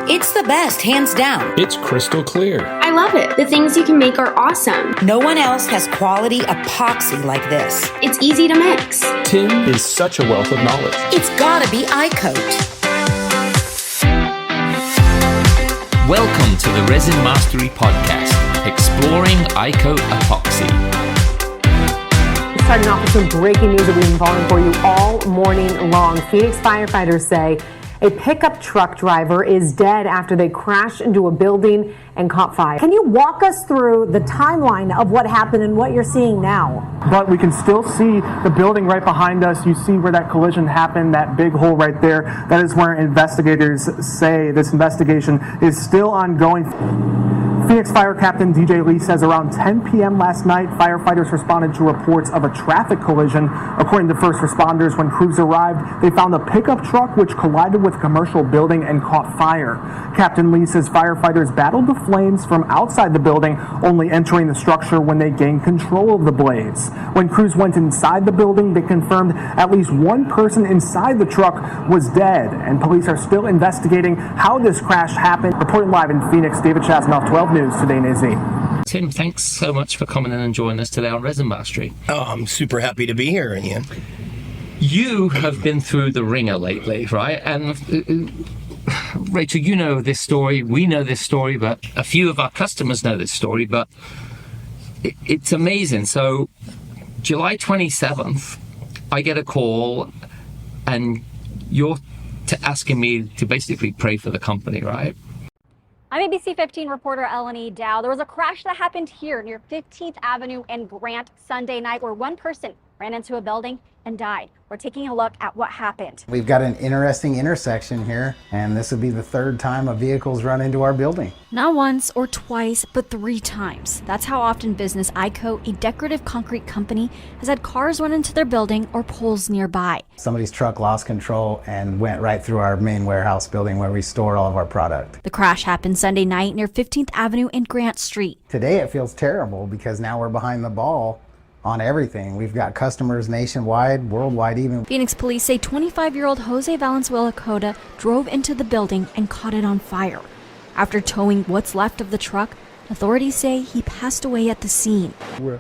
It's the best, hands down. It's crystal clear. I love it. The things you can make are awesome. No one else has quality epoxy like this. It's easy to mix. Tim is such a wealth of knowledge. It's gotta be iCoat. Welcome to the Resin Mastery Podcast, exploring iCoat Epoxy. Starting off with some breaking news that we've been following for you all morning long. Phoenix firefighters say a pickup truck driver is dead after they crashed into a building and caught fire. Can you walk us through the timeline of what happened and what you're seeing now? But we can still see the building right behind us. You see where that collision happened, that big hole right there. That is where investigators say this investigation is still ongoing. Phoenix Fire Captain DJ Lee says around 10 p.m. last night, firefighters responded to reports of a traffic collision. According to first responders, when crews arrived, they found a pickup truck which collided with a commercial building and caught fire. Captain Lee says firefighters battled the flames from outside the building, only entering the structure when they gained control of the blaze. When crews went inside the building, they confirmed at least one person inside the truck was dead, and police are still investigating how this crash happened. Reporting live in Phoenix, David Chasnoff, 12 News, Today in AZ. Tim, thanks so much for coming in and joining us today on Resin Mastery. Oh, I'm super happy to be here, Ian. You have been through the ringer lately, right? And Rachel, you know this story, we know this story, but a few of our customers know this story, but it's amazing. So July 27th, I get a call and you're asking me to basically pray for the company, right? I'm ABC 15 reporter Eleni Dow. There was a crash that happened here near 15th Avenue and Grant Sunday night where one person ran into a building and died. We're taking a look at what happened. We've got an interesting intersection here, and this would be the third time a vehicle's run into our building. Not once or twice, but 3 times. That's how often business iCoat, a decorative concrete company, has had cars run into their building or poles nearby. Somebody's truck lost control and went right through our main warehouse building where we store all of our product. The crash happened Sunday night near 15th Avenue and Grant Street. Today it feels terrible because now we're behind the ball on everything. We've got customers nationwide, worldwide even. Phoenix police say 25-year-old Jose Valenzuela Cota drove into the building and caught it on fire. After towing what's left of the truck, authorities say he passed away at the scene.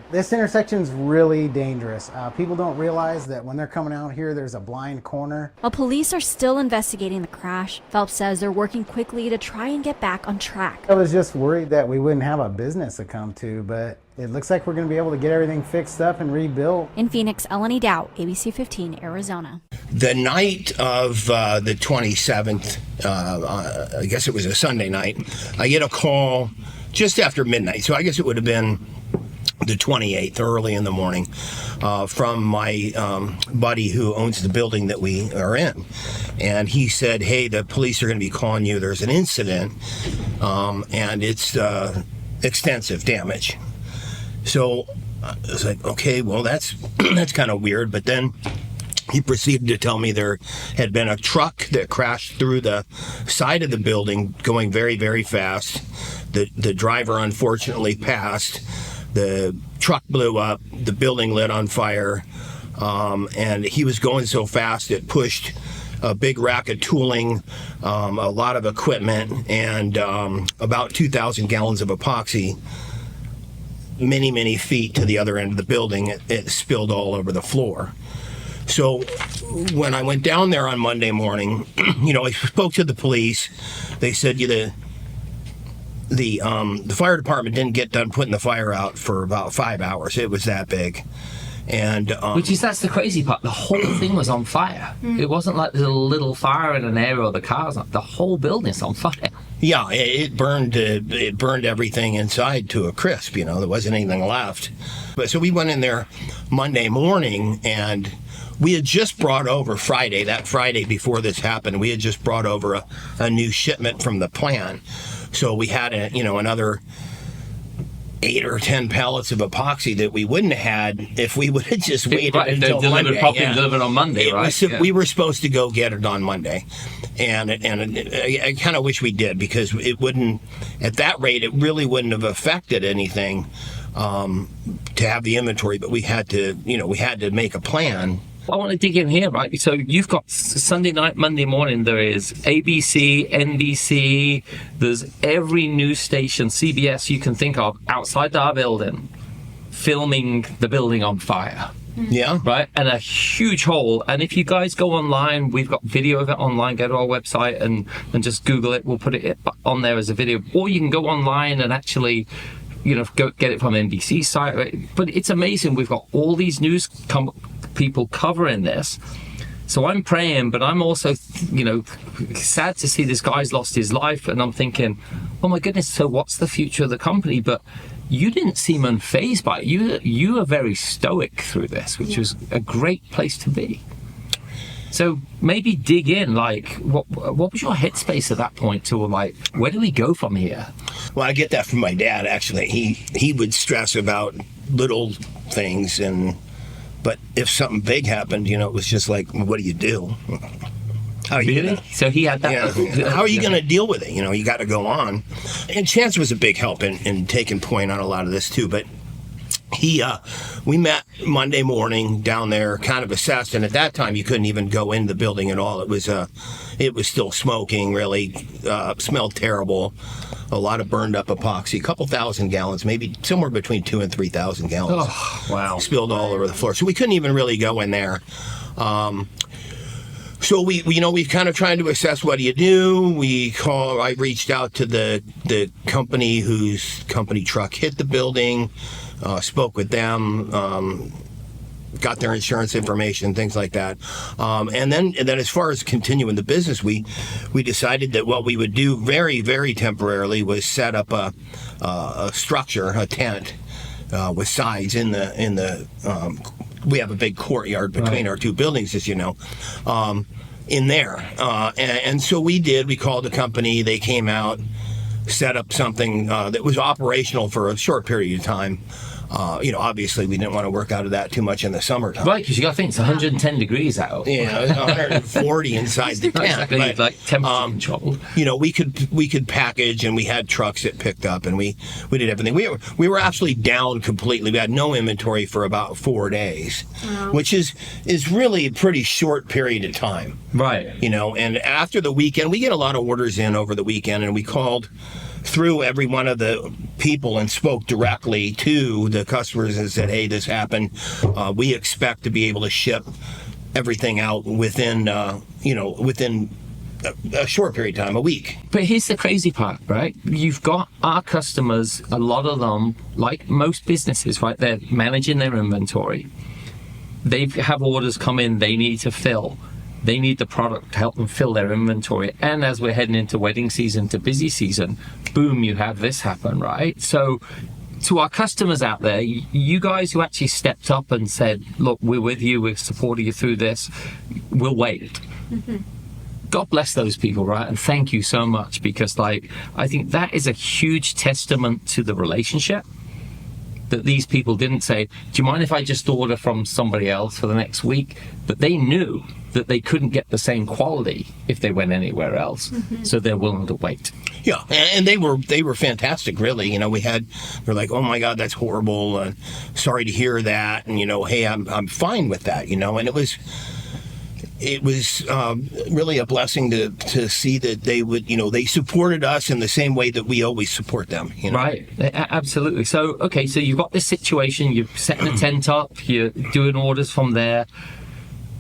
This intersection's really dangerous. People don't realize that when they're coming out here, there's a blind corner. While police are still investigating the crash, Phelps says they're working quickly to try and get back on track. I was just worried that we wouldn't have a business to come to, but it looks like we're going to be able to get everything fixed up and rebuilt. In Phoenix, Eleni Dow, ABC 15, Arizona. The night of the 27th, I guess it was a Sunday night, I get a call just after midnight. So I guess it would have been the 28th, early in the morning, from my buddy who owns the building that we are in. And he said, hey, the police are going to be calling you. There's an incident, and it's extensive damage. So I was like, okay, well, that's kind of weird. But then he proceeded to tell me there had been a truck that crashed through the side of the building going very, very fast. The driver unfortunately passed. The truck blew up. The building lit on fire. And he was going so fast it pushed a big rack of tooling, a lot of equipment, and about 2,000 gallons of epoxy many, many feet to the other end of the building. It spilled all over the floor. So when I went down there on Monday morning, I spoke to the police. They said the fire department didn't get done putting the fire out for about 5 hours. It was that big. And that's the crazy part. The whole thing was on fire. It wasn't like there's a little fire in an area or the car's not. The whole building's on fire. Yeah, it burned everything inside to a crisp. There wasn't anything left. But so we went in there Monday morning, and we had just brought over that Friday before this happened, we had just brought over a new shipment from the plant. So we had another 8 or 10 pallets of epoxy that we wouldn't have had if we would have just waited until Monday. Delivered on Monday, right? We were supposed to go get it on Monday, and I kind of wish we did, because it wouldn't, at that rate, it really wouldn't have affected anything to have the inventory. But we had to make a plan I want to dig in here, right? So you've got Sunday night, Monday morning, there is ABC, NBC, there's every news station, CBS you can think of outside our building, filming the building on fire. Yeah. Right? And a huge hole. And if you guys go online, we've got video of it online. Go to our website and just Google it. We'll put it on there as a video. Or you can go online and actually, go get it from NBC's site. Right? But it's amazing. We've got all these news people covering this. So I'm praying, but I'm also, sad to see this guy's lost his life. And I'm thinking, oh my goodness, so what's the future of the company? But you didn't seem unfazed by it. You were very stoic through this, which was a great place to be. So maybe dig in, what was your headspace at that point to where do we go from here? Well, I get that from my dad, actually. He would stress about little things, but if something big happened, it was just like, what do you do? Really? So he had that. Yeah. How are you going to deal with it? You got to go on. And Chance was a big help in taking point on a lot of this too. But we met Monday morning down there, kind of assessed, and at that time you couldn't even go in the building at all. It was still smoking, really, smelled terrible. A lot of burned up epoxy, a couple thousand gallons, maybe somewhere between 2,000 and 3,000 gallons. Oh, wow! Spilled all over the floor, so we couldn't even really go in there. So we've kind of tried to assess what do you do. I reached out to the company whose company truck hit the building, spoke with them, got their insurance information, things like that. And then as far as continuing the business, we decided that what we would do very, very temporarily was set up a structure, a tent, with sides in the we have a big courtyard between our two buildings, as you know, in there. And so we called the company, they came out, set up something that was operational for a short period of time. Obviously we didn't want to work out of that too much in the summertime. Right, because you got to think it's 110 degrees out. Yeah, it's 140 inside the tent. But, like temperature controlled. We could package, and we had trucks that picked up, and we did everything. We were actually down completely. We had no inventory for about 4 days, which is really a pretty short period of time. Right. And after the weekend, we get a lot of orders in over the weekend, and we called through every one of the people and spoke directly to the customers and said, hey, this happened. We expect to be able to ship everything out within a short period of time, a week. But here's the crazy part, right? You've got our customers, a lot of them, like most businesses, right? They're managing their inventory. They have orders come in they need to fill. They need the product to help them fill their inventory. And as we're heading into wedding season, to busy season, boom, you have this happen, right? So to our customers out there, you guys who actually stepped up and said, look, we're with you, we're supporting you through this, we'll wait. Mm-hmm. God bless those people, right? And thank you so much, because I think that is a huge testament to the relationship. That these people didn't say, do you mind if I just order from somebody else for the next week? But they knew that they couldn't get the same quality if they went anywhere else. Mm-hmm. So they're willing to wait. Yeah, and they were fantastic, really. They're like, oh my God, that's horrible. Sorry to hear that. And, hey, I'm fine with that, and it was really a blessing to see that they would, they supported us in the same way that we always support them. Right, absolutely. So you've got this situation, you're setting a tent up, you're doing orders from there,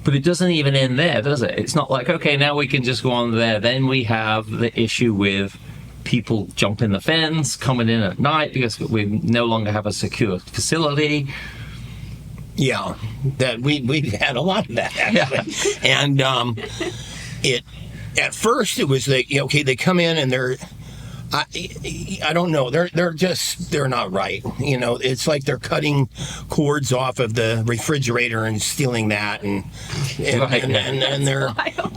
but it doesn't even end there, does it? It's not like, okay, now we can just go on there. Then we have the issue with people jumping the fence, coming in at night because we no longer have a secure facility. Yeah, that we had a lot of that, actually. Yeah. And at first it was like, okay, they come in and they're, I don't know, they're not right. It's like they're cutting cords off of the refrigerator and stealing that, and they're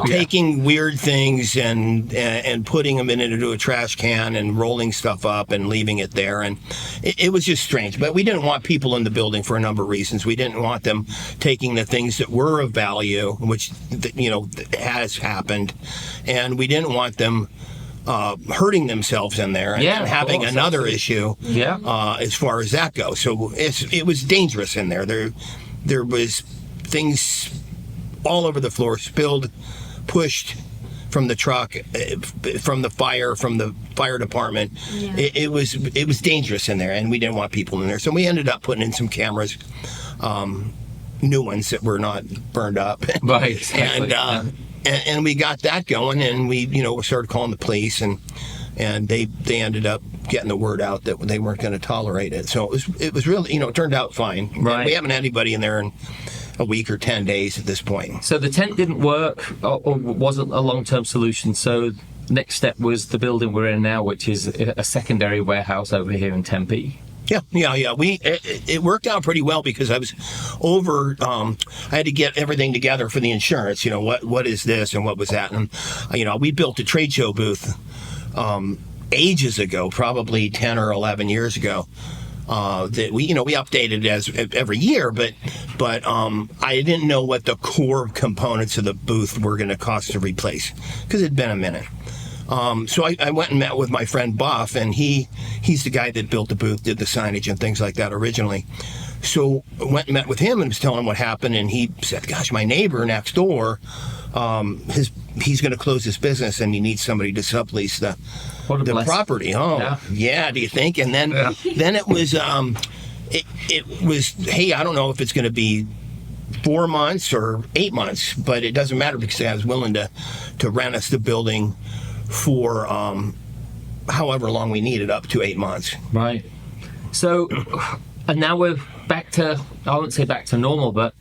taking weird things and putting them into a trash can and rolling stuff up and leaving it there, and it was just strange. But we didn't want people in the building for a number of reasons. We didn't want them taking the things that were of value, which has happened, and we didn't want them hurting themselves in there and having another issue as far as that goes. So it was dangerous in there. There was things all over the floor, spilled, pushed from the truck, from the fire department. Yeah. It was dangerous in there, and we didn't want people in there. So we ended up putting in some cameras, new ones that were not burned up. Right, exactly. And we got that going, and we started calling the police, and they ended up getting the word out that they weren't going to tolerate it. So it was really, it turned out fine. Right. And we haven't had anybody in there in a week or 10 days at this point. So the tent didn't work or wasn't a long-term solution. So next step was the building we're in now, which is a secondary warehouse over here in Tempe. Yeah. It worked out pretty well because I was over. I had to get everything together for the insurance. What is this and what was that? And we built a trade show booth ages ago, probably 10 or 11 years ago. That we updated as every year, but I didn't know what the core components of the booth were going to cost to replace because it'd been a minute. So I went and met with my friend Buff, and he's the guy that built the booth, did the signage and things like that originally. So I went and met with him and was telling him what happened, and he said, "Gosh, my neighbor next door, he's going to close his business, and he needs somebody to sublease the property." Oh, yeah. Do you think? And then it was it was, hey, I don't know if it's going to be 4 months or 8 months, but it doesn't matter because I was willing to rent us the building for however long we needed, up to 8 months. Right. So, and now we're back to, I wouldn't say back to normal, but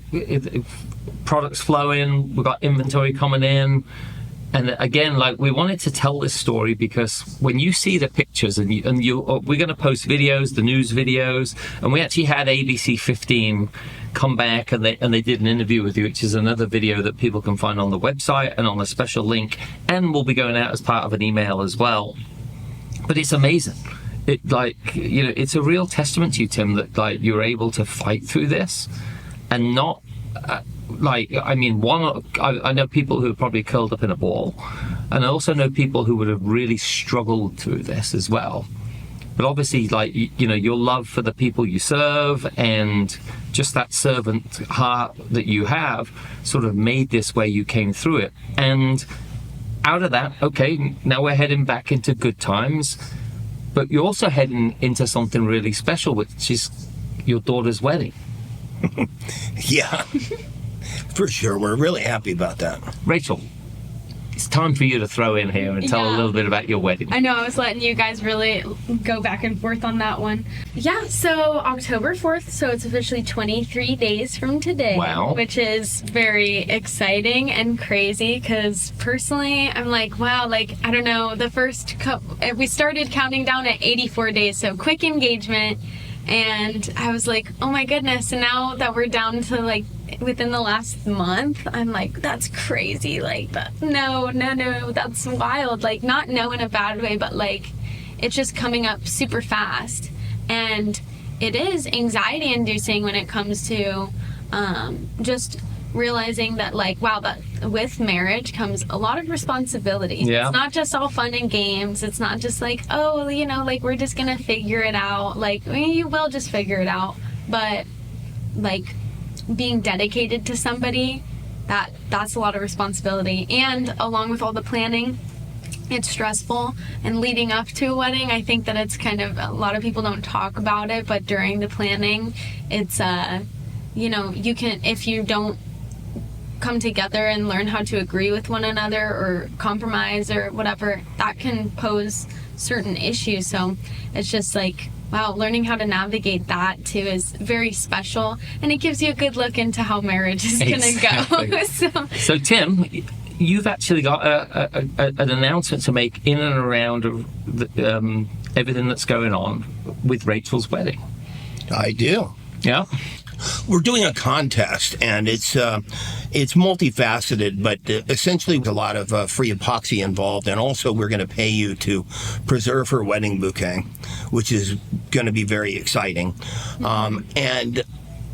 products flowing, we've got inventory coming in. And again, we wanted to tell this story because when you see the pictures we're going to post videos, the news videos, and we actually had ABC 15 come back and they did an interview with you, which is another video that people can find on the website and on a special link, and will be going out as part of an email as well. But it's amazing. It's a real testament to you, Tim, that you're able to fight through this and not I know people who are probably curled up in a ball, and I also know people who would have really struggled through this as well. But obviously, your love for the people you serve and just that servant heart that you have sort of made this where you came through it. And out of that, okay, now we're heading back into good times, but you're also heading into something really special, which is your daughter's wedding. Yeah. For sure. We're really happy about that. Rachel, it's time for you to throw in here and tell a little bit about your wedding. I know, I was letting you guys really go back and forth on that one. Yeah, so October 4th, so it's officially 23 days from today. Wow. Which is very exciting and crazy because personally, I'm like, wow, I don't know, we started counting down at 84 days, so quick engagement. And I was like, oh my goodness. And now that we're down to within the last month, I'm like, that's crazy. No, that's wild. Not no in a bad way, but it's just coming up super fast. And it is anxiety inducing when it comes to just realizing that wow, that with marriage comes a lot of responsibility. Yeah. It's not just all fun and games. It's not just we're just gonna figure it out. You will just figure it out, but being dedicated to somebody, that's a lot of responsibility. And along with all the planning, it's stressful. And leading up to a wedding, I think that it's kind of, a lot of people don't talk about it, but during the planning, it's you can, if you don't come together and learn how to agree with one another or compromise or whatever, that can pose certain issues. So it's just wow, learning how to navigate that too is very special, and it gives you a good look into how marriage is going to go. So Tim, you've actually got an announcement to make in and around everything that's going on with Rachel's wedding. I do. Yeah. We're doing a contest, and it's multifaceted, but essentially a lot of free epoxy involved, and also we're going to pay you to preserve her wedding bouquet, which is going to be very exciting. And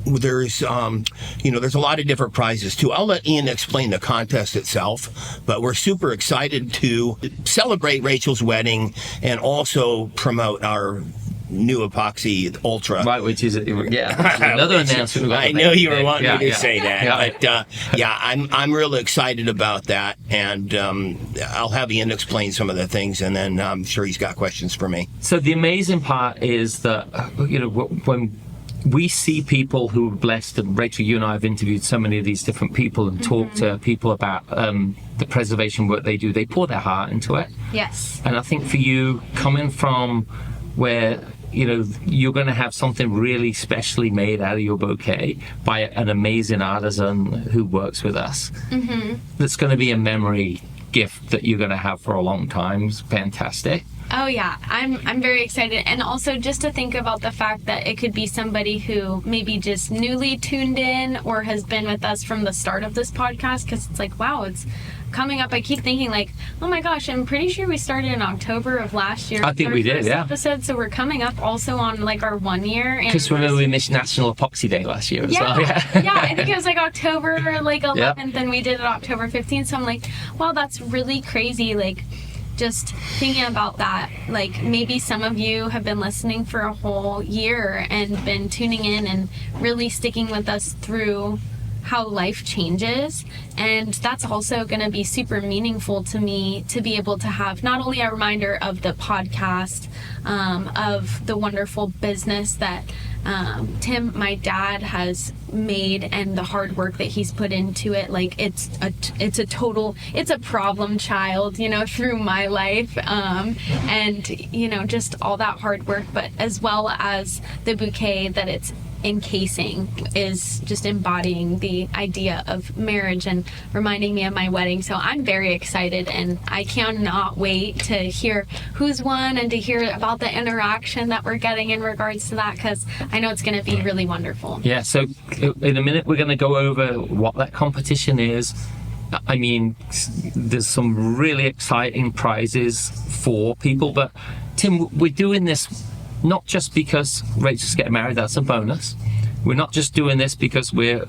there's there's a lot of different prizes too. I'll let Ian explain the contest itself, but we're super excited to celebrate Rachel's wedding and also promote our new Epoxy Ultra. Right, which is another announcement. I know you were wanting me to say that, yeah. but I'm really excited about that, and I'll have Ian explain some of the things, and then I'm sure he's got questions for me. So the amazing part is that when we see people who are blessed, and Rachel, you and I have interviewed so many of these different people and talked to people about the preservation work they do. They pour their heart into it. Yes. And I think for you, coming from where you're going to have something really specially made out of your bouquet by an amazing artisan who works with us, that's going to be a memory gift that you're going to have for a long time. It's fantastic. Oh yeah, I'm very excited, and also just to think about the fact that it could be somebody who maybe just newly tuned in or has been with us from the start of this podcast, because it's like, wow, it's coming up. I keep thinking like, oh my gosh, I'm pretty sure we started in October of last year. I think we did, yeah. Episode, so we're coming up also on like our 1 year. Because remember we missed National Epoxy Day last year as well. Yeah, I think it was like October 11th, and we did it October 15th. So I'm like, wow, that's really crazy. Like, just thinking about that, like maybe some of you have been listening for a whole year and been tuning in and really sticking with us through how life changes, and that's also going to be super meaningful to me to be able to have not only a reminder of the podcast, of the wonderful business that Tim, my dad, has made, and the hard work that he's put into it. Like it's a problem child, through my life, and just all that hard work, but as well as the bouquet that it's encasing is just embodying the idea of marriage and reminding me of my wedding. So I'm very excited, and I cannot wait to hear who's won and to hear about the interaction that we're getting in regards to that, because I know it's going to be really wonderful. Yeah, so in a minute we're going to go over what that competition is. I mean, there's some really exciting prizes for people, but Tim, we're doing this not just because Rachel's getting married, that's a bonus. We're not just doing this because we're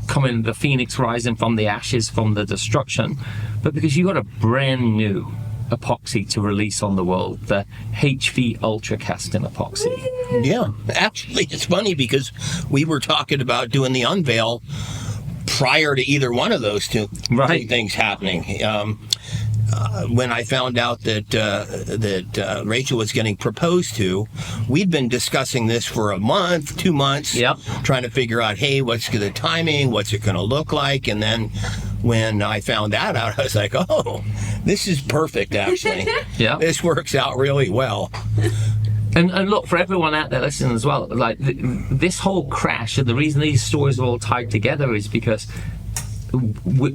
coming, the phoenix rising from the ashes, from the destruction, but because you got a brand new epoxy to release on the world, the HV Ultra Casting Epoxy. Yeah, actually, it's funny because we were talking about doing the unveil prior to either one of those two things happening. When I found out that Rachel was getting proposed to, we'd been discussing this for a month, 2 months, trying to figure out, hey, what's the timing? What's it going to look like? And then when I found that out, I was like, oh, this is perfect, actually. This works out really well. And look, for everyone out there listening as well, like this whole crash, and the reason these stories are all tied together is because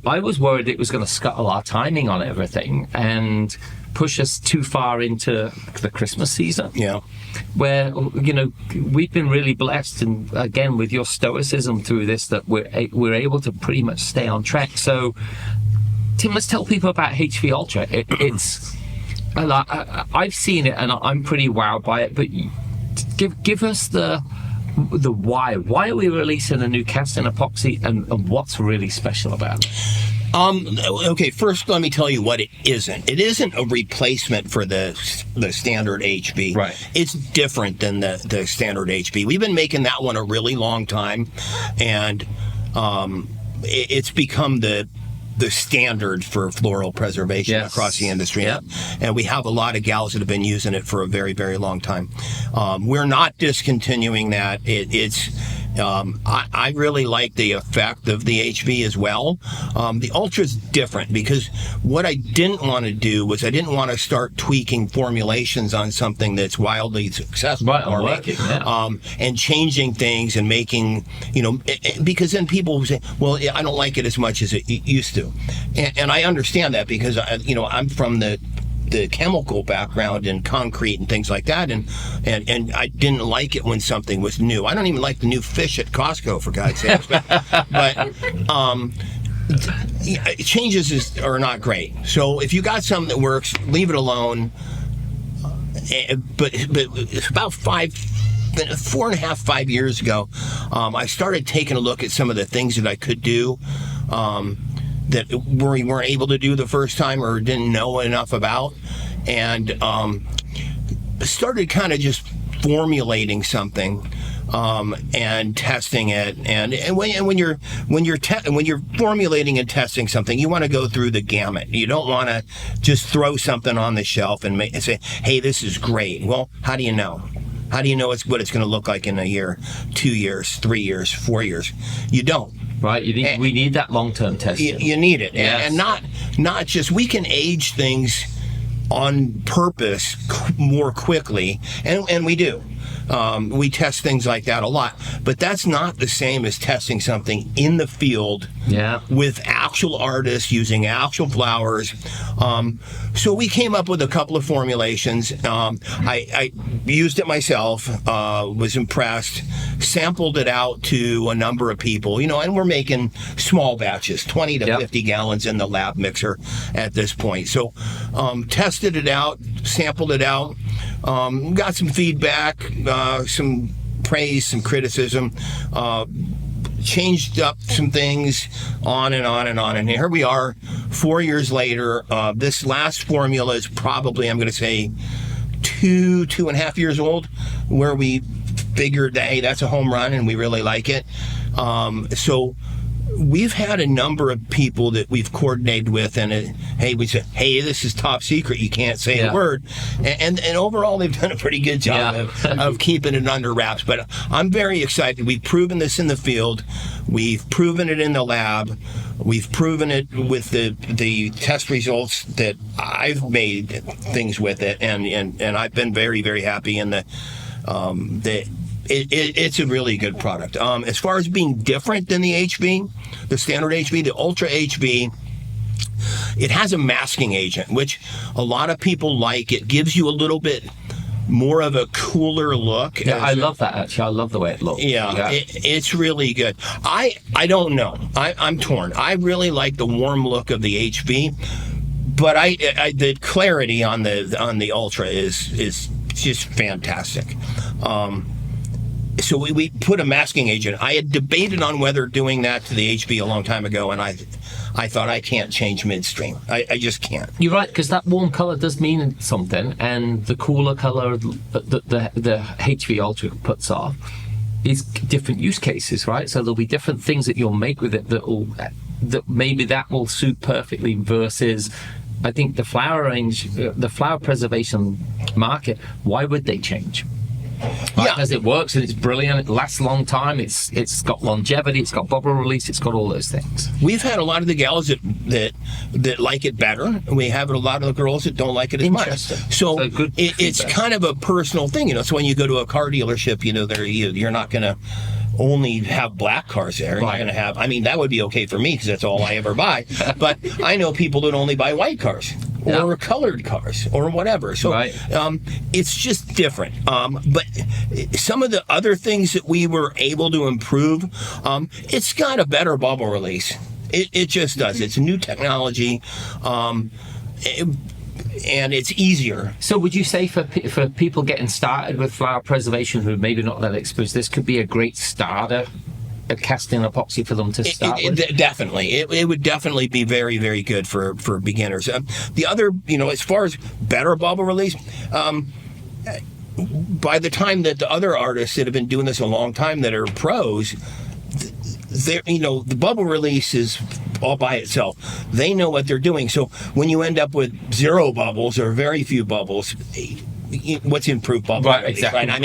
I was worried it was going to scuttle our timing on everything and push us too far into the Christmas season. Yeah. Where, we've been really blessed, and again, with your stoicism through this, that we're able to pretty much stay on track. So, Tim, let's tell people about HV Ultra. It's I've seen it, and I'm pretty wowed by it, but give us the why. Why are we releasing a new casting epoxy, and what's really special about it? Okay, first let me tell you what it isn't. It isn't a replacement for the standard HB. Right. It's different than the standard HB. We've been making that one a really long time, and it's become the standard for floral preservation across the industry. And we have a lot of gals that have been using it for a very, very long time. We're not discontinuing that. I really like the effect of the HV as well. The Ultra's different because what I didn't want to do was I didn't want to start tweaking formulations on something that's wildly successful and changing things and making, because then people say, well, I don't like it as much as it used to. And I understand that because, I'm from the chemical background in concrete and things like that, and I didn't like it when something was new. I don't even like the new fish at Costco, for God's sakes. But changes are not great. So if you got something that works, leave it alone. But it's about 4.5, 5 years ago, I started taking a look at some of the things that I could do that we weren't able to do the first time or didn't know enough about, and started kind of just formulating something and testing it, and when you're formulating and testing something, you want to go through the gamut. You don't want to just throw something on the shelf and say, "Hey, this is great." Well, how do you know? How do you know what it's going to look like in a year, 2 years, 3 years, 4 years? You don't. Right, we need that long-term testing. You need it, Yes. and not just, we can age things on purpose more quickly, and we do. We test things like that a lot, but that's not the same as testing something in the field with actual artists using actual flowers. So we came up with a couple of formulations. I used it myself, was impressed, sampled it out to a number of people, and we're making small batches, 20 to 50 gallons in the lab mixer at this point. So tested it out, sampled it out, got some feedback, some praise, some criticism, changed up some things, on and on and on. And here we are 4 years later. This last formula is probably, I'm going to say, 2.5 years old, where we figured that, hey, that's a home run and we really like it. So we've had a number of people that we've coordinated with, and we said, hey, this is top secret. You can't say a word. And overall, they've done a pretty good job of keeping it under wraps. But I'm very excited. We've proven this in the field. We've proven it in the lab. We've proven it with the test results that I've made things with it, and I've been very, very happy in it's a really good product. As far as being different than the HV, the standard HV, the Ultra HV, it has a masking agent, which a lot of people like. It gives you a little bit more of a cooler look. Yeah, I love that, actually. I love the way it looks. Yeah. It's really good. I don't know. I'm torn. I really like the warm look of the HV, but the clarity on the Ultra is just fantastic. So we put a masking agent. I had debated on whether doing that to the HV a long time ago, and I thought, I can't change midstream. I just can't. You're right, because that warm color does mean something, and the cooler color the HV Ultra puts off is different use cases, right? So there'll be different things that you'll make with it that maybe that will suit perfectly versus, I think, the flower range, the flower preservation market. Why would they change? Right, because it works and it's brilliant, it lasts a long time, it's got longevity, it's got bubble release, it's got all those things. We've had a lot of the gals that like it better, and we have a lot of the girls that don't like it as much. So it's kind of a personal thing, So when you go to a car dealership, you're not going to only have black cars there. You're not going to have, that would be okay for me because that's all I ever buy. But I know people that only buy white cars or colored cars or whatever. So it's just different. But some of the other things that we were able to improve, it's got a better bubble release. It just does. It's new technology. And it's easier. So would you say for people getting started with flower preservation who maybe not that exposed, this could be a great starter, a casting epoxy for them to start with? Definitely. It would definitely be very, very good for beginners. The other, as far as better bubble release, by the time that the other artists that have been doing this a long time that are pros, the bubble release is all by itself. They know what they're doing. So when you end up with zero bubbles or very few bubbles, what's improved bubble release, exactly. right?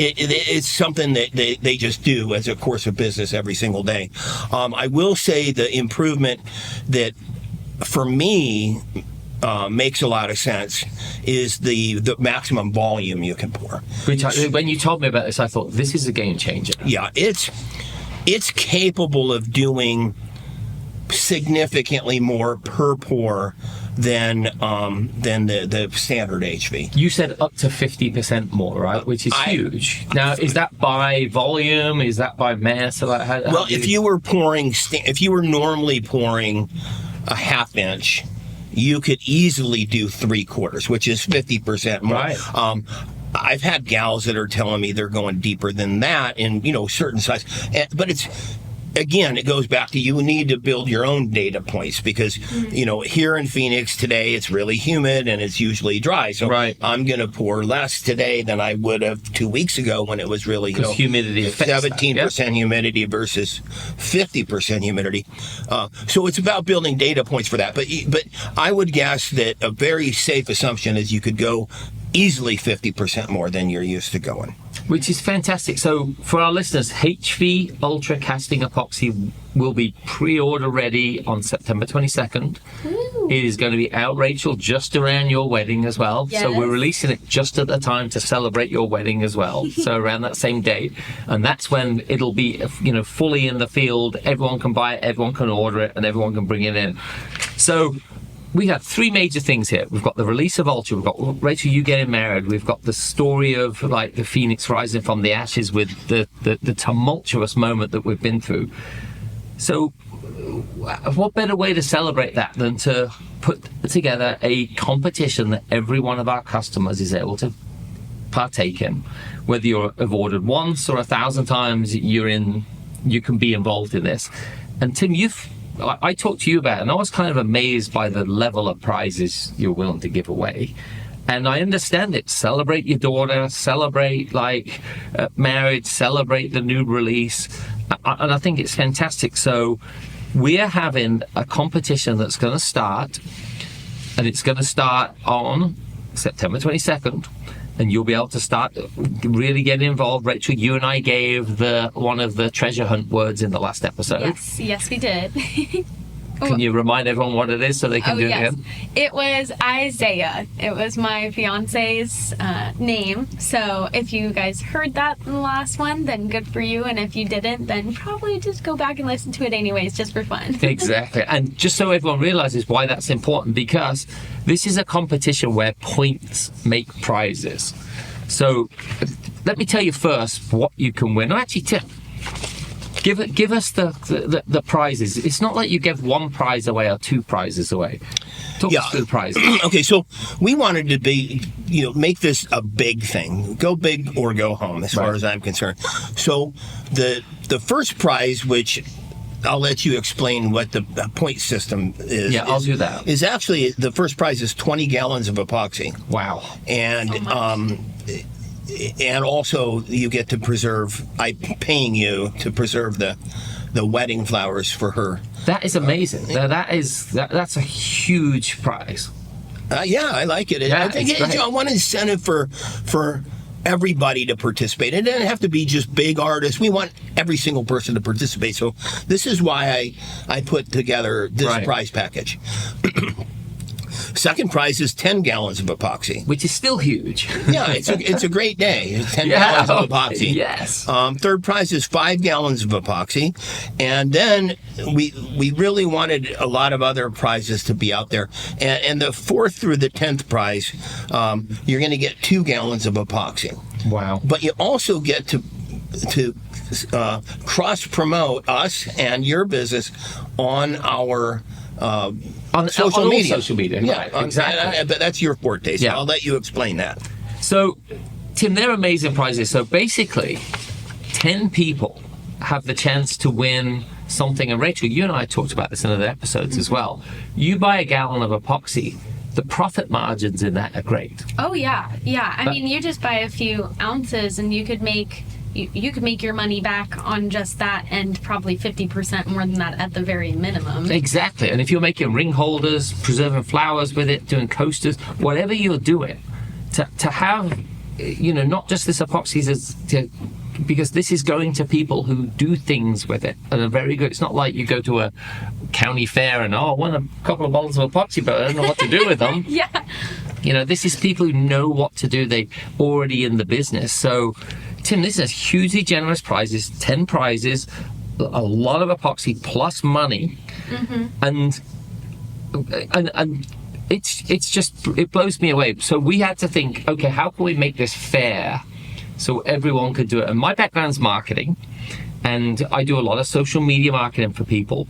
It's something that they just do as a course of business every single day. I will say the improvement that, for me, makes a lot of sense is the maximum volume you can pour. When you told me about this, I thought, this is a game changer. Yeah, it's capable of doing significantly more per pour than the standard HV. You said up to 50% more, right? Which is huge. Now, is that by volume? Is that by mass? If you were normally pouring a half inch, you could easily do 3/4, which is 50% more. Right. I've had gals that are telling me they're going deeper than that in certain size, but again, it goes back to you need to build your own data points because, here in Phoenix today, it's really humid and it's usually dry. So I'm going to pour less today than I would have 2 weeks ago when it was really, humidity affects 17% humidity versus 50% humidity. So it's about building data points for that. But I would guess that a very safe assumption is you could go easily 50% more than you're used to going. Which is fantastic. So for our listeners, HV Ultra Casting Epoxy will be pre-order ready on September 22nd. Ooh. It is going to be out, Rachel, just around your wedding as well. Yes. So we're releasing it just at the time to celebrate your wedding as well. So around that same date. And that's when it'll be, fully in the field. Everyone can buy it, everyone can order it, and everyone can bring it in. So we have three major things here. We've got the release of Ultra. We've got Rachel, you getting married. We've got the story of the phoenix rising from the ashes with the tumultuous moment that we've been through. So what better way to celebrate that than to put together a competition that every one of our customers is able to partake in. Whether you've ordered once or 1,000 times, you can be involved in this. And Tim, I talked to you about it, and I was kind of amazed by the level of prizes you're willing to give away. And I understand it. Celebrate your daughter, celebrate marriage, celebrate the new release. And I think it's fantastic. So we're having a competition that's going to start, and it's going to start on September 22nd. And you'll be able to start really getting involved. Rachel, you and I gave one of the treasure hunt words in the last episode. Yes, we did. Can you remind everyone what it is so they can do it again? It was Isaiah. It was my fiance's name. So if you guys heard that in the last one, then good for you. And if you didn't, then probably just go back and listen to it anyways, just for fun. Exactly. And just so everyone realizes why that's important, because this is a competition where points make prizes. So let me tell you first what you can win. Actually, Tim, give us the prizes. It's not like you give one prize away or two prizes away. Talk us through the prizes. Okay, so we wanted to be, make this a big thing. Go big or go home, as far as I'm concerned. So the first prize, which I'll let you explain what the point system is. Yeah, I'll do that. Is actually, the first prize is 20 gallons of epoxy. Wow. And and also you get to preserve, I'm paying you to preserve the wedding flowers for her. That is amazing. That's a huge prize. Yeah, I like it. I think it's one incentive for everybody to participate. It doesn't have to be just big artists. We want every single person to participate. So this is why I put together this prize package. Second prize is 10 gallons of epoxy, which is still huge. Yeah, it's a great day. It's 10 gallons of epoxy. Yes. Third prize is 5 gallons of epoxy, and then we really wanted a lot of other prizes to be out there. And the fourth through the 10th prize, you're going to get 2 gallons of epoxy. Wow! But you also get to cross promote us and your business on our on social media. Social media, yeah, right, exactly. But that's your forte, so I'll let you explain that. So, Tim, they're amazing prizes. So basically, 10 people have the chance to win something. And Rachel, you and I talked about this in other episodes as well. You buy a gallon of epoxy, the profit margins in that are great. Oh, yeah. Yeah. I mean, you just buy a few ounces and you could make your money back on just that, and probably 50% more than that at the very minimum. Exactly. And if you're making ring holders, preserving flowers with it, doing coasters, whatever you're doing, to have, not just this epoxy, because this is going to people who do things with it and are very good. It's not like you go to a county fair and, I want a couple of bottles of epoxy, but I don't know what to do with them. Yeah. This is people who know what to do. They're already in the business. So, Tim, this is hugely generous prizes, 10 prizes, a lot of epoxy plus money. And it's just, it blows me away. So we had to think, okay, how can we make this fair so everyone could do it? And my background's marketing, and I do a lot of social media marketing for people.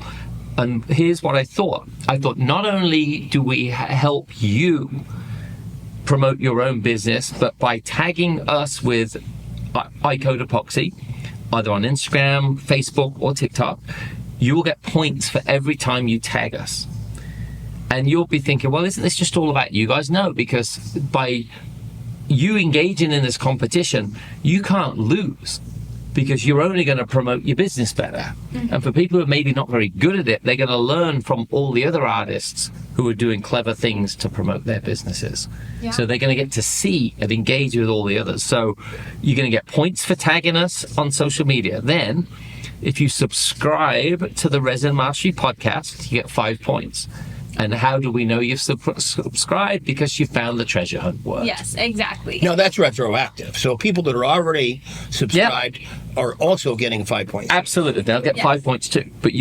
And here's what I thought. I thought, not only do we help you promote your own business, but by tagging us with iCoat epoxy, either on Instagram, Facebook, or TikTok, you will get points for every time you tag us. And you'll be thinking, well, isn't this just all about you guys? No, because by you engaging in this competition, you can't lose, because you're only going to promote your business better. And for people who are maybe not very good at it, they're going to learn from all the other artists who are doing clever things to promote their businesses. Yeah. So they're going to get to see and engage with all the others. So you're going to get points for tagging us on social media. Then, if you subscribe to the Resin Mastery podcast, you get 5 points. And how do we know you've subscribed? Because you found the treasure hunt word. Yes, exactly. No, that's retroactive. So people that are already subscribed are also getting 5 points. Absolutely, they'll get 5 points too. But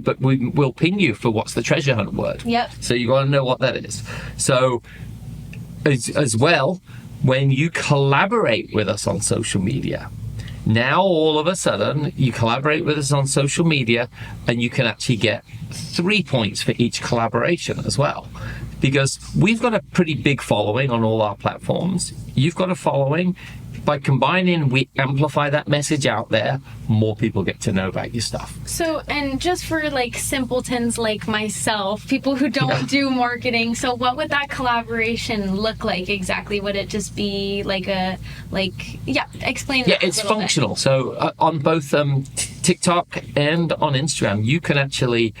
but we will ping you for what's the treasure hunt word. Yep. So you got to know what that is. So as well, when you collaborate with us on social media, now all of a sudden you collaborate with us on social media, and you can actually get 3 points for each collaboration as well, because we've got a pretty big following on all our platforms. You've got a following. By combining, we amplify that message out there. More people get to know about your stuff. So, and just for like simpletons like myself, people who don't do marketing, so what would that collaboration look like exactly? Would it just be like explain that it's functional. bit. So on both TikTok and on Instagram, you can actually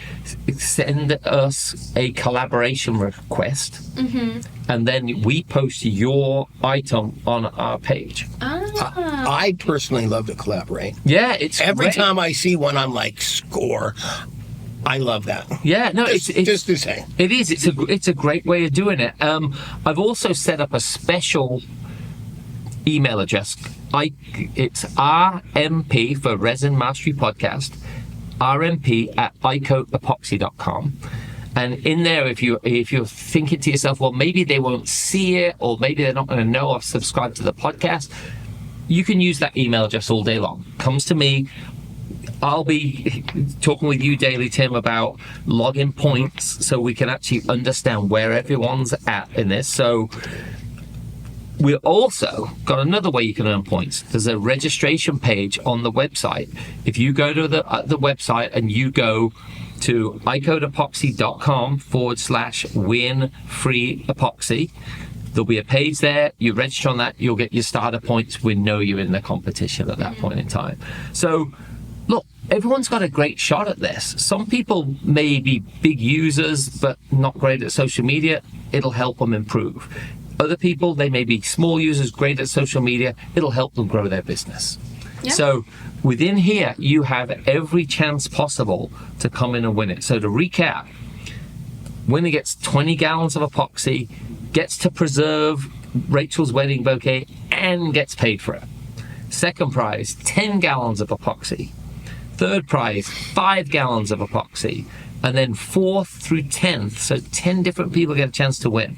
send us a collaboration request, and then we post your item on our page. I personally love to collaborate. Yeah, it's every great. time I see one, I'm like, score. I love that. Yeah, no, it's just the same. It is. It's a great way of doing it. I've also set up a special email address. It's RMP for Resin Mastery Podcast, RMP at iCoat.epoxy.com. And in there, if you're thinking to yourself, well, maybe they won't see it, or maybe they're not going to know I've subscribed to the podcast, you can use that email address all day long. Comes to me. I'll be talking with you daily, Tim, about login points so we can actually understand where everyone's at in this. So we've also got another way you can earn points. There's a registration page on the website. If you go to the website and you go to iCoatepoxy.com/win free epoxy, there'll be a page there. You register on that, you'll get your starter points. We know you're in the competition at that point in time. So look, everyone's got a great shot at this. Some people may be big users but not great at social media. It'll help them improve. Other people, they may be small users, great at social media. It'll help them grow their business. Yeah. So within here, you have every chance possible to come in and win it. So to recap, winner gets 20 gallons of epoxy, gets to preserve Rachel's wedding bouquet, and gets paid for it. Second prize, 10 gallons of epoxy. Third prize, 5 gallons of epoxy. And then 4th through 10th, so 10 different people get a chance to win,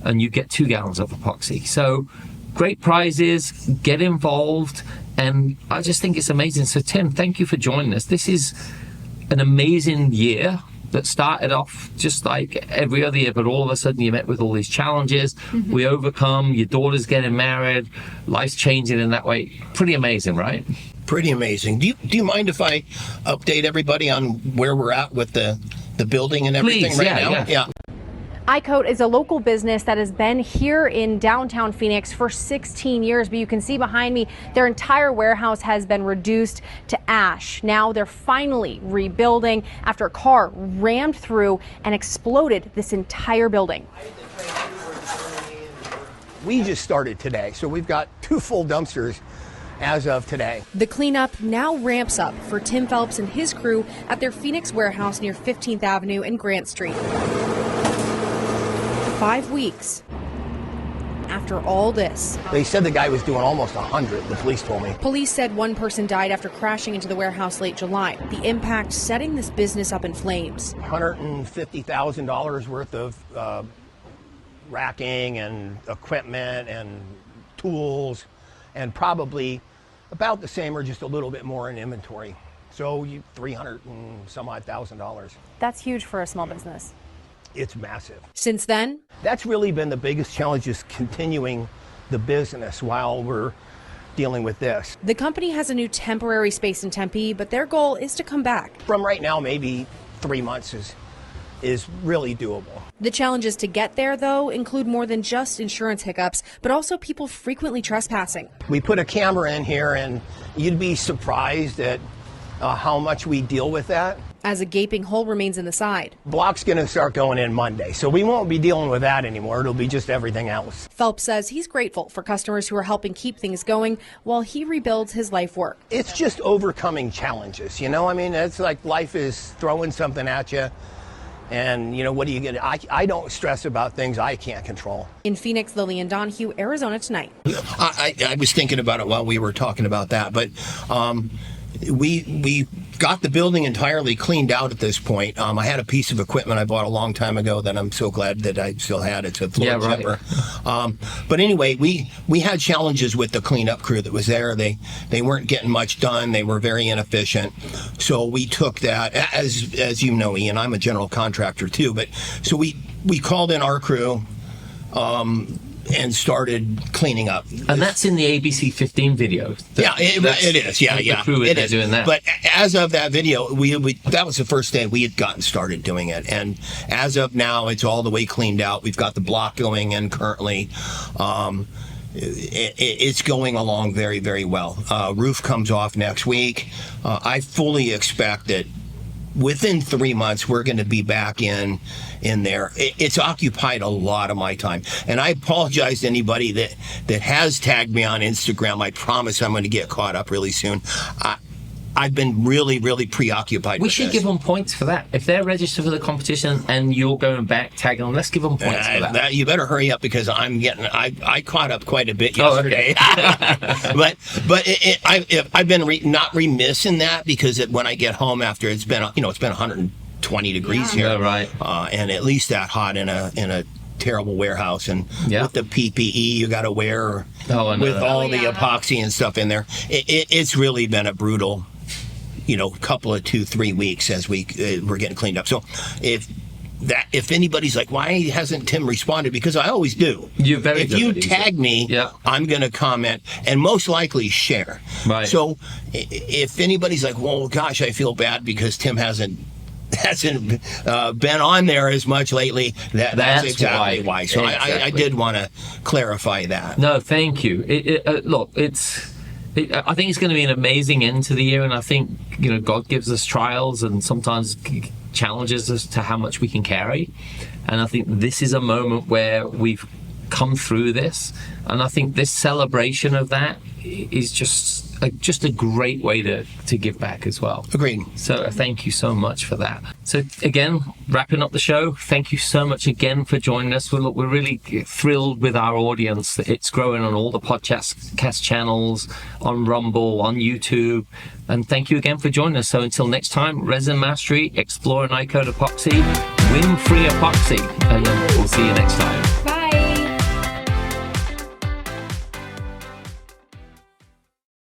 and you get 2 gallons of epoxy. So great prizes, get involved, and I just think it's amazing. So Tim, thank you for joining us. This is an amazing year that started off just like every other year, but all of a sudden you met with all these challenges. We overcome, your daughter's getting married, life's changing in that way. Pretty amazing, right? Pretty amazing. Do you mind if I update everybody on where we're at with the building and everything? Please, right now? Yeah. iCoat is a local business that has been here in downtown Phoenix for 16 years, but you can see behind me their entire warehouse has been reduced to ash. Now they're finally rebuilding after a car rammed through and exploded this entire building. We just started today, so we've got 2 full dumpsters as of today. The cleanup now ramps up for Tim Phelps and his crew at their Phoenix warehouse near 15th Avenue and Grant Street. 5 weeks after all this. They said the guy was doing almost 100, the police told me. Police said one person died after crashing into the warehouse late July. The impact setting this business up in flames. $150,000 worth of racking and equipment and tools, and probably about the same or just a little bit more in inventory. So $300,000 and some odd thousand. That's huge for a small business. It's massive. Since then, that's really been the biggest challenge, is continuing the business while we're dealing with this. The company has a new temporary space in Tempe, but their goal is to come back. From right now, maybe 3 months is really doable. The challenges to get there, though, include more than just insurance hiccups, but also people frequently trespassing. We put a camera in here, and you'd be surprised at how much we deal with that. As a gaping hole remains in the side. Block's going to start going in Monday, so we won't be dealing with that anymore. It'll be just everything else. Phelps says he's grateful for customers who are helping keep things going while he rebuilds his life work. It's just overcoming challenges, you know? I mean, it's like life is throwing something at you. And, you know, what do you get? I don't stress about things I can't control. In Phoenix, Lillian Donahue, Arizona Tonight. I was thinking about it while we were talking about that, but we got the building entirely cleaned out at this point. I had a piece of equipment I bought a long time ago that I'm so glad that I still had. It's a floor chipper. But anyway, we had challenges with the cleanup crew that was there. They weren't getting much done. They were very inefficient. So we took that, as you know, Ian, I'm a general contractor too. But so we called in our crew. And started cleaning up. And that's in the ABC 15 video. It is. Yeah, it is. Doing that. But as of that video, that was the first day we had gotten started doing it. And as of now, it's all the way cleaned out. We've got the block going in currently. It's going along very, very well. Roof comes off next week. I fully expect that within 3 months, we're going to be back in there. It's occupied a lot of my time. And I apologize to anybody that has tagged me on Instagram. I promise I'm going to get caught up really soon. I've been really, really preoccupied with this. We should give them points for that. If they're registered for the competition and you're going back tagging them, let's give them points for that. You better hurry up because I caught up quite a bit yesterday. But I've been not remiss in that because when I get home after it's been 120 degrees here, right, and at least that hot in a terrible warehouse, and with the PPE you got to wear with all the epoxy and stuff in there, it's really been a brutal couple of 2-3 weeks as we're getting cleaned up. So if anybody's like, why hasn't Tim responded? Because I always do. You're very if good you at these. tag me, I'm going to comment and most likely share. Right. So if anybody's like, well, gosh, I feel bad because Tim hasn't been on there as much lately, that's exactly why. So exactly. I did want to clarify that. No, thank you. Look, I think it's going to be an amazing end to the year, and I think God gives us trials and sometimes challenges us to how much we can carry, and I think this is a moment where we've come through this, and I think this celebration of that is just a great way to give back as well. Agreed. So thank you so much for that. So again, wrapping up the show, thank you so much again for joining us. We're really thrilled with our audience. It's growing on all the podcast channels, on Rumble, on YouTube, and thank you again for joining us. So until next time, Resin Mastery, explore an iCoat epoxy, win free epoxy, and then we'll see you next time.